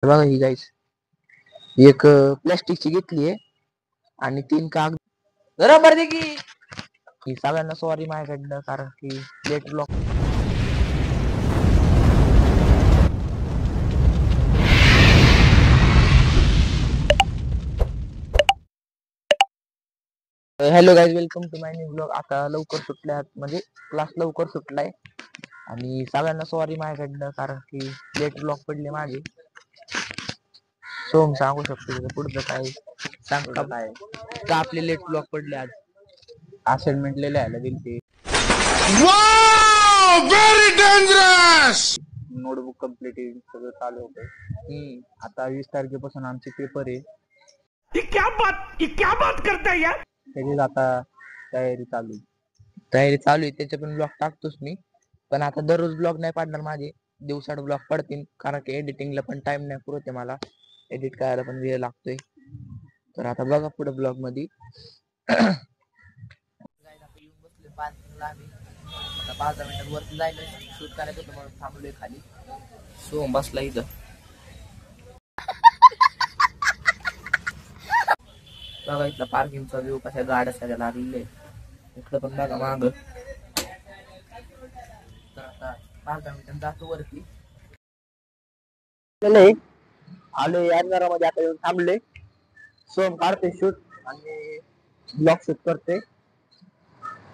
बघा ही गाईस एक प्लॅस्टिकची घेतली आहे आणि 3 कागद बरोबर दे की ही सगळ्यांना सॉरी माझ्याकडनं कारण की late vlog hello guys welcome to my new vlog. आता लवकर सुटल्यात म्हणजे क्लास लवकर सुटलाय आणि सगळ्यांना सॉरी माझ्याकडनं कारण की लेट ब्लॉक पडले माझे. सोम सांगू शकतो तुझं पुढचं काय सांग का आपले लेट ब्लॉक पडले आज असाइनमेंट लिहायला दिली व्हेरी डेंजरस. नोटबुक कम्प्लीट सगळं चालू होतं. आता 20 तारखेपासून आमचे पेपर आहे. ये क्या बात करता है यार. त्याची आता तयारी चालू आहे त्याचे पण ब्लॉग टाकतोच मी. पण आता दररोज ब्लॉग नाही पाडणार माझे, दिवसाड ब्लॉग पडतील कारण की एडिटिंगला पण टाइम नाही पुरत आहे मला. एडिट करायला पण वेळ लागतोय. तर आता बघा पुढे ब्लॉग मध्ये. येऊन बसले पार्किंगला आम्ही. आता 5 मिनिटात वरती जायला शूट करायचं होतं म्हणून थांबलोय खाली. सोम बसला इथं. बघा इथला पार्किंगचा व्ह्यू कशा गाड्या सगळ्या लागलेल्या इकडं पण बघा माग. तर आता 5 मिनिटात जातो वरती. आलोय यारमध्ये आता येऊन थांबले. सोम काढते शूट आणि ब्लॉग शूट करते.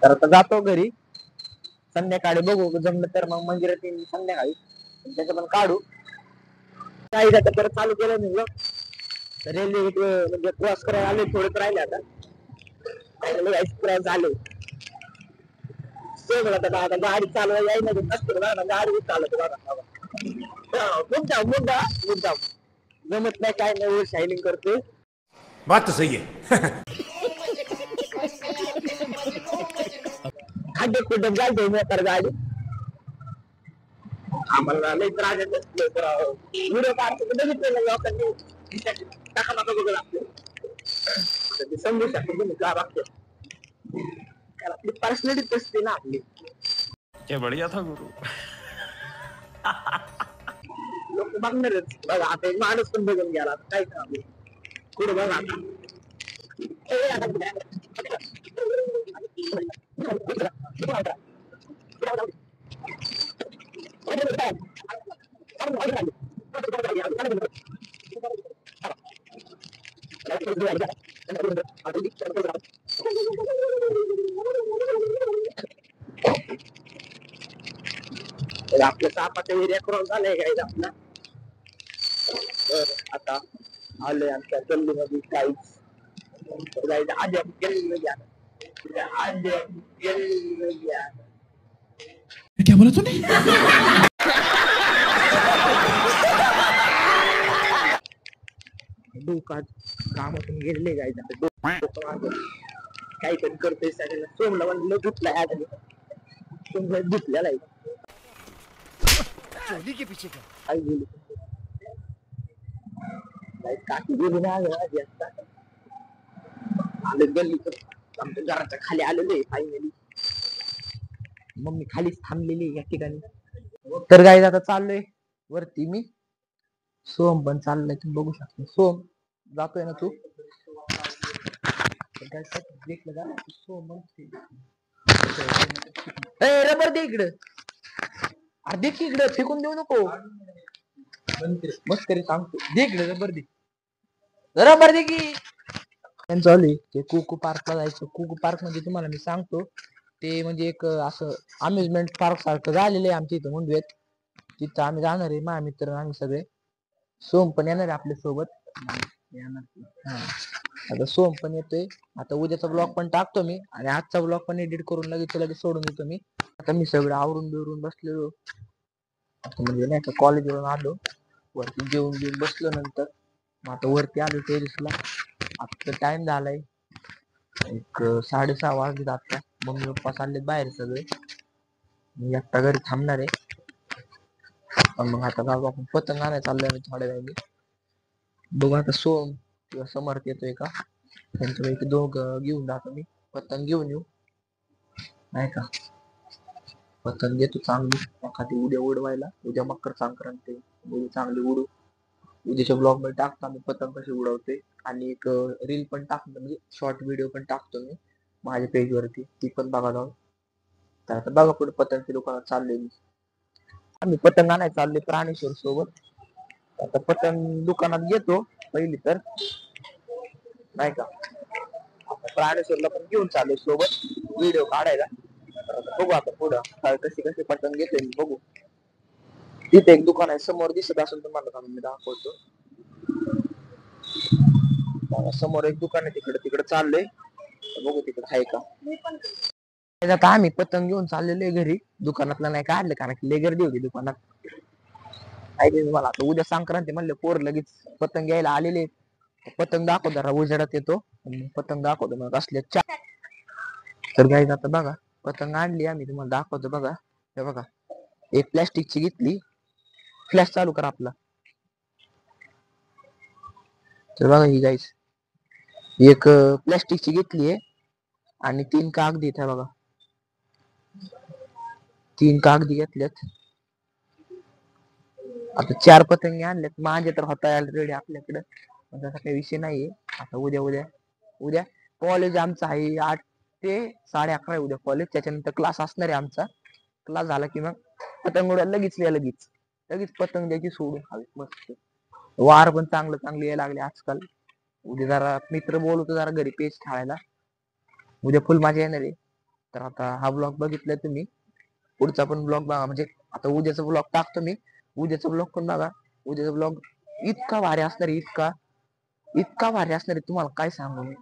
तर आता जातो घरी. संध्याकाळी बघू जमलं तर मग मंदिरात येईन संध्याकाळी त्याचं पण काढू. काही जातं परत चालू केलं मी ब्लॉग. रेल्वे म्हणजे क्रॉस करायला आले थोडंच राहिले आता क्रॉस झाले. आता गाडी चालवायला यायला नसतं ना गाडी चालवतो बघा. मुद्दा जमत नाही काय नाही शायनिंग करते. बात तो सही है. खड्डे खुड्डे जायचंय मी तर गाडी आम्हाला लई त्रास येतो. व्हिडिओ काढतो बघितलेलं लोकांनी टाका नका बघत आपलं समजू शकतो तुम्ही का बघतो. आपली पर्सनॅलिटी असते ना आपली. क्या बढ़िया था गुरु. लोक बघणारच. बघा आता एक माणूस पण बघून गेला काय काम पुढे बघा आता. आपलं सापाचा एरिया क्रॉस झालाय काय आपला. आता आलोय आमच्या गल्लीमध्ये काहीच आधी गल्लीमध्ये क्या बोला तूने. डोकात कामातून गेले जायचं काही पण करतोय सगळ्यांना. सोमला म्हणलं धुतलाय आज सोमला धुतलेला आहे. के पीछे क्या. काय गेली काकी गेली ना माझी आता. आले गल्लीत आमच्या घराच्या खाली आलेलो आहे फायनली. मम्मी खालीच थांबलेली या ठिकाणी. तर गाईज आता चाललोय वरती मी. सोम पण चाललाय तुम्ही बघू शकता. सोम जातोय ना तू. सोम रबर दे इकडं. दे की इकडं फेकून देऊ नको. मस्करी सांगतो दे इकडं रबर दे. रबर दे की. चालू ते कुकू पार्कला जायचं. कुकू पार्क म्हणजे तुम्हाला मी सांगतो ते म्हणजे एक असं अम्युजमेंट पार्क सारखं झालेलं आहे आमच्या इथं मुंडव्यात. तिथं आम्ही जाणार आहे महामित्र आम्ही सगळे. सोम पण येणार आहे आपल्या सोबत. हा आता सोम पण येतोय. आता उद्याचा ब्लॉग पण टाकतो मी आणि आजचा ब्लॉग पण एडिट करून लगेच सोडून देतो मी. आता मी सगळं आवरून बिवरून बसलेलो. आता म्हणजे नाही का कॉलेजवरून आलो वरती जेवून घेऊन बसलो. नंतर मग आता वरती आलो टेरेसला. आता टाइम झालाय एक 6:30 वाजले. आता मम्मी पप्पा चाललेत बाहेर सगळे. मी एकटा घरी थांबणार आहे. पण मग आता जाऊ आपण पतंग आणायला चाललोय मी थोड्या वेळाने. बघू आता सोम किंवा समर्थ येतोय का त्यांच्यापैकी दोघं घेऊन जातो मी. पतंग घेऊन येऊ नाही का. पतंग घेतो चांगली एखादी उद्या उडवायला. उद्या मकर संक्रांती उद्या चांगली उडू. उद्याच्या ब्लॉग मध्ये टाकतो आम्ही पतंग कशी उडवते, आणि एक रील पण टाकतो, म्हणजे शॉर्ट व्हिडिओ पण टाकतो मी माझ्या पेज वरती, ती पण बघा जाऊन. तर आता बघा पुढे पतंगच्या दुकानात चाललोय मी. आम्ही पतंग आणायला चाललोय प्राणेश्वर सोबत. आता पतंग दुकानात घेतो पहिली तर, नाही का. आता प्राणेश्वरला पण घेऊन चाललोय सोबत व्हिडिओ काढायला. तर आता बघू आता पुढं काय कशी कशी पतंग घेतोय मी, बघू. तिथे एक दुकान आहे समोर दिसत असेल तुम्हाला, का मी दाखवतो. समोर एक दुकान आहे, तिकडे तिकडे चाललोय. बघू तिकडे आहे का. आता आम्ही पतंग घेऊन चाललेलो आहे घरी. दुकानातला नाही काढलं, कारण की लय गर्दी होती दुकानात. ऐकलं मला आता उद्या संक्रांती म्हणलं, पोर लगेच पतंग घ्यायला आलेले. पतंग दाखव जरा, उजेडात येतो पतंग दाखवतो मग असले तर गाईज. आता बघा पतंग आणली आम्ही, तुम्हाला दाखवतो बघा. हे बघा, एक प्लॅस्टिकची घेतली. फ्लॅश चालू करा आपला. तर बघा ही गाईज, एक प्लॅस्टिकची घेतली आहे, आणि 3 कागदी आहेत बघा. 3 कागदी घेतल्यात. आता 4 पतंगी आणल्यात. माझे तर होता ऑलरेडी आपल्याकडे, तसा काही विषय नाहीये. आता उद्या कॉलेज आमचं आहे 8 ते 11:30 आहे उद्या कॉलेज. त्याच्यानंतर क्लास असणार आहे आमचा. क्लास झाला की मग पतंग उडायला लगेच पतंग द्यायची सोडून हवी मस्त. वार पण चांगले यायला लागले आजकाल. उद्या जरा मित्र बोलवतो जरा घरी पेच खेळायला. उद्या फुल मजा येणार आहे. तर आता हा ब्लॉग बघितलाय तुम्ही, पुढचा पण ब्लॉग बघा. म्हणजे आता उद्याचा ब्लॉग टाकतो मी, उद्याचा ब्लॉग पण बघा. उद्याचा ब्लॉग इतका भारी असणार आहे, इतका भारी असणार आहे, तुम्हाला काय सांगू मी.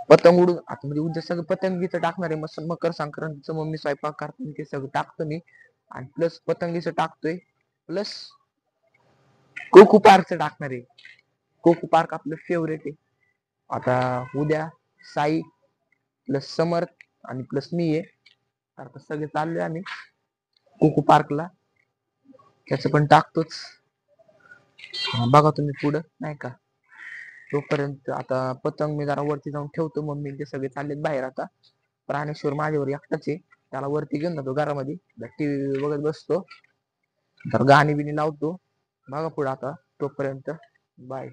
पतंग उडून आता म्हणजे उद्या सगळं पतंगीचं टाकणार आहे. मस्त मकर संक्रांतीचं मम्मी स्वयंपाक करते ते सगळं टाकतो मी, आणि प्लस पतंगीचं टाकतोय, प्लस कोकू पार्कचं टाकणार आहे. कोकू पार्क आपलं फेवरेट आहे. आता उद्या साई प्लस समर्थ आणि प्लस मी आहे. आता सगळे चाललोय आम्ही कोकू पार्कला. त्याचं पण टाकतोच, बघा तुम्ही पुढं, नाही का. तोपर्यंत आता पतंग मी जरा वरती जाऊन ठेवतो. मम्मी ते सगळे चाललेत बाहेर. आता प्राणेश्वर माझ्यावर एकटाच आहे, त्याला वरती घेऊन जातो घरामध्ये, टीव्ही बघत बसतो. तर गाणी बिणी लावतो. बघा पुढे आता, तोपर्यंत बाय.